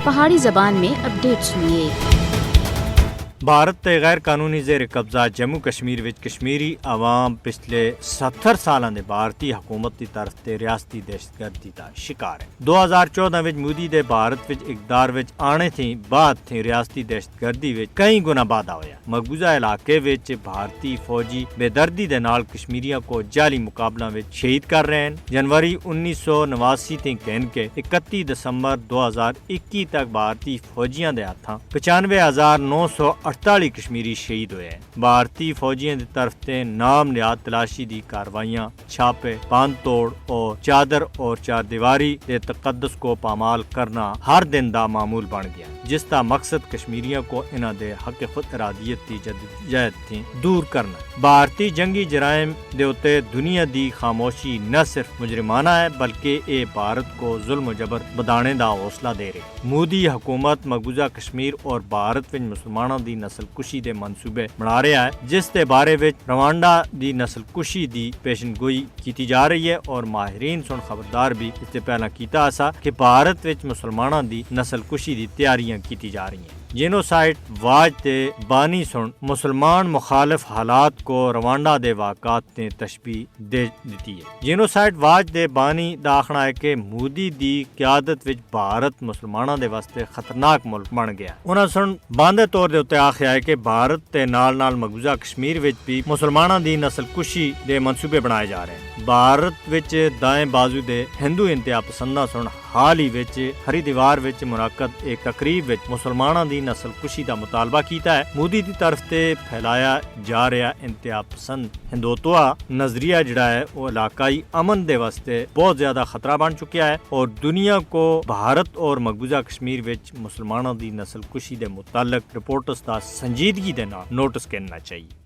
پہاڑی زبان میں اپڈیٹ سنیے۔ بھارت تے غیر قانونی زیر قبضہ جموں کشمیر وچ کشمیری عوام پچھلے 70 سالاں دے بھارتی حکومت دی طرف تے ریاستی دہشت گردی دا شکار ہے۔ 2014 وچ مودی دے بھارت وچ اقتدار وچ آنے تھی بعد تھی ریاستی دہشت گردی وچ کئی گنا واਧਾ ہویا۔ مقبوضہ علاقے وچ بھارتی فوجی بے دردی دے نال کشمیریاں کو جعلی مقابلہ وچ شہید کر رہے ہیں۔ جنوری 1989 تے کہن کے 31 دسمبر 2021 تک بھارتی فوجیاں دے ہاتھاں 95,948 کشمیری شہید ہوئے ہیں۔ بھارتی فوجیاں دی طرف تے نام نہاد تلاشی دی کاروائیاں، چھاپے، باندھ توڑ اور چادر اور چار دیواری دے تقدس کو پامال کرنا ہر دن دا معمول بن گیا، جس دا مقصد کشمیریوں کو انہاں دے حق خود ارادیت دی جدوجہد تھی دور کرنا۔ بھارتی جنگی جرائم دے اتے دنیا دی خاموشی نہ صرف مجرمانہ ہے بلکہ اے بھارت کو ظلم و جبر بدانے دا حوصلہ دے رہے۔ مودی حکومت مقبوضہ کشمیر اور بھارت وچ مسلمانوں دی نسل کشی دے منصوبے بنا رہا ہے، جس دے بارے وچ روانڈا دی نسل کشی دی پیشن گوئی کیتی جا رہی ہے، اور ماہرین سن خبردار بھی اس سے پہلا کیتا ایسا کہ بھارت وچ مسلمانوں دی نسل کشی دی تیاریاں کیتی جا رہی ہیں۔ جینوسائیڈ واج تے بانی سن مسلمان مخالف حالات کو روانڈا دے واقعات نے تشبیح دے دیتی ہے۔ جینوسائیڈ واج دے بانی دا آخنا ہے کہ مودی دی قیادت وچ بھارت مسلمانوں دے واسطے خطرناک ملک بن گیا۔ انہاں سن باندھے طور دے اتے آخیا ہے کہ بھارت تے نال نال مقبوضہ کشمیر وچ بھی مسلمانوں دی نسل کشی دے منصوبے بنائے جا رہے ہیں۔ بھارت وچ دائیں بازو دے ہندو انتہا پسنداں سن حال ہی وچ ہری دیوار وچ منعقد ایک تقریب وچ مسلمانوں دی نسل کشی دا مطالبہ کیتا ہے۔ مودی دی طرف تے پھیلایا جا رہا انتہا پسند ہندوتوا نظریہ جڑا ہے وہ علاقائی امن دے واسطے بہت زیادہ خطرہ بن چکیا ہے، اور دنیا کو بھارت اور مقبوضہ کشمیر وچ مسلمانوں دی نسل کشی دے متعلق رپورٹس دا سنجیدگی دے نال نوٹس کرنا چاہیے۔